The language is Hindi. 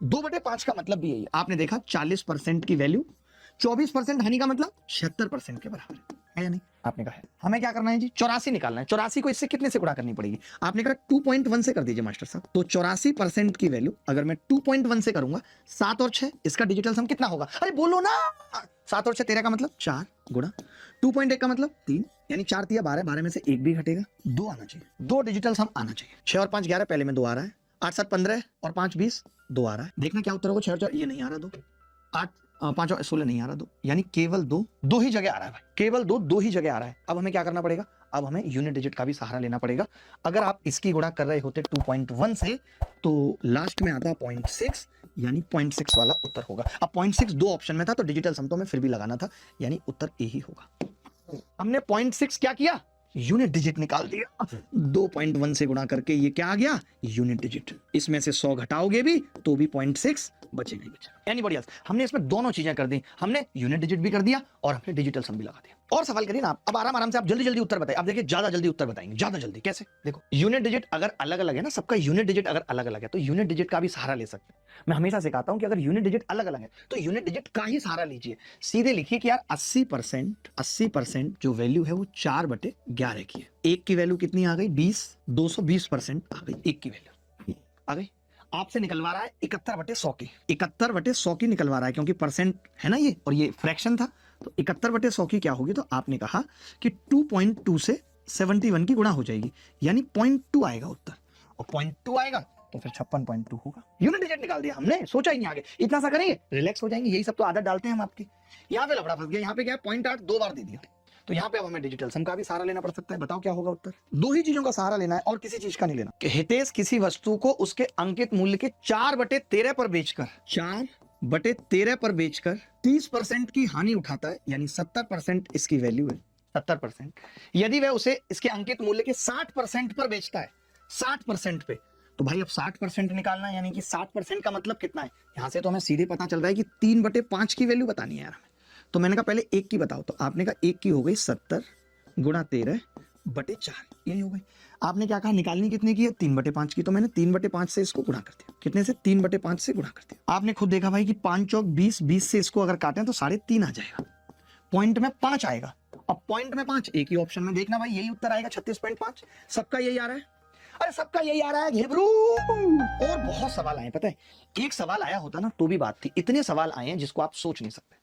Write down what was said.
2/5 का मतलब भी यही है। आपने देखा 40% की वैल्यू 24% हानि का मतलब 76% के बराबर है या नहीं? आपने कहा है। हमें क्या करना है जी? 84 निकालना है। 84 को इससे कितने से गुणा करनी पड़ेगी? आपने कहा 2.1 से कर दीजिए मास्टर साहब। तो 84% की वैल्यू अगर मैं 2.1 से करूंगा, 7 और 6 इसका डिजिटल सम कितना होगा? अरे बोलो ना। 7 और 6 13 का मतलब 4 गुणा 2.1 का मतलब 3, यानी 4 तिया 12, 12 में से 1 भी घटेगा, 2 आना चाहिए। 2 डिजिटल सम आना चाहिए। 6 और 5 11, पहले में 2 आ रहा है। 8 7 15 और 5 20, 2 आ रहा है। देखना क्या उत्तर होगा। 6 और 4 ये नहीं आ रहा, 2 8 5 और 16 नहीं आ रहा, 2, यानी केवल दो ही जगह आ रहा है भाई, केवल दो ही जगह आ रहा है। अब हमें क्या करना पड़ेगा? अब हमें यूनिट डिजिट का भी सहारा लेना पड़ेगा। अगर आप इसकी गुणा कर रहे होते 2.1 से, तो लास्ट में आता 0.6, यानी 0.6 वाला उत्तर होगा। अब 0.6 दो ऑप्शन में था, तो डिजिटल सम तो हमें फिर भी लगाना था, यानी उत्तर ए ही होगा। हमने 0.6 क्या किया? यूनिट डिजिट निकाल दिया। 2.1 से गुणा करके ये क्या आ गया? Unit digit. इसमें से 100 घटाओगे भी तो भी 0.6 बचेगा ही बचेगा। Anybody else? हमने इसमें दोनों चीजें कर दी। हमने यूनिट डिजिट भी कर दिया और हमने डिजिटल सम भी लगा दिया। और सवाल करिए ना आप। अब आराम से आप जल्दी जल्दी उत्तर बताइए। आप देखिए ज्यादा जल्दी उत्तर बताएंगे, ज्यादा जल्दी। कैसे? देखो, यूनिट डिजिट अगर अलग अलग है ना, सबका यूनिट डिजिट अगर अलग अलग है, तो यूनिट डिजिट का भी सहारा ले सकते हैं। मैं हमेशा सिखाता हूं कि अगर यूनिट डिजिट अलग अलग है तो यूनिट डिजिट का ही सहारा लीजिए। सीधे लिखिए कि यार 80% जो वैल्यू है वो 4/11 की है। एक की वैल्यू कितनी आ गई? 20, 220% आ गई एक की वैल्यू आ गई। आपसे निकलवा रहा है 71/100 की। 71/100 की निकलवा रहा है, क्योंकि परसेंट है ना ये, और ये फ्रैक्शन था, तो 71/100 की क्या होगी? तो आपने कहा कि 2.2 से 71 की गुणा हो जाएगी, यानी 0.2 आएगा उत्तर। और 0.2 आएगा तो फिर 56.2 होगा। यूनिट डिजिट निकाल दिया हमने, सोचा ही नहीं आगे। इतना सा करेंगे, रिलैक्स हो जाएंगे। यही सब तो आदत डालते हैं हम आपकी। यहाँ पे लफड़ा फंस गया। यहाँ पे क्या है? 0.8 दो बार दे दिया, तो यहाँ पे अब हमें डिजिटल सम का भी सहारा लेना पड़ सकता है। बताओ क्या होगा उत्तर? दो ही चीजों का सहारा लेना है और किसी चीज का नहीं लेना। कि हितेश किसी वस्तु को उसके अंकित मूल्य के 4/13 पर बेचकर 4/13 पर बेचकर 30% की हानि उठाता है, यानी 70% इसकी वैल्यू है, 70%। यदि वह उसे इसके अंकित मूल्य के 60% पर बेचता है, 60% पे, तो भाई अब 60% निकालना है, यानी कि 60% का मतलब कितना है? यहां से तो हमें सीधे पता चल रहा है कि 3/5 की वैल्यू बतानी है यार हमें। तो मैंने कहा पहले एक की बताओ, तो आपने कहा एक की हो गई 70 गुणा 13/4, यही हो गई। आपने क्या कहा? निकालनी कितने की है? 3/5 की। तो मैंने 3/5 से इसको गुणा कर दिया। कितने से? 3/5 से गुणा कर दिया। आपने खुद देखा भाई कि 5 चौक 20, 20 से इसको अगर काटें तो 3.5 आ जाएगा, पॉइंट में 5 आएगा। अब पॉइंट में 5 एक ही ऑप्शन में, देखना भाई यही उत्तर आएगा, 36.5। सबका यही आ रहा है। अरे सबका यही आ रहा है घेबरू। और बहुत सवाल आए, पता है, एक सवाल आया होता ना तो भी बात थी। इतने सवाल आए हैं जिसको आप सोच नहीं सकते।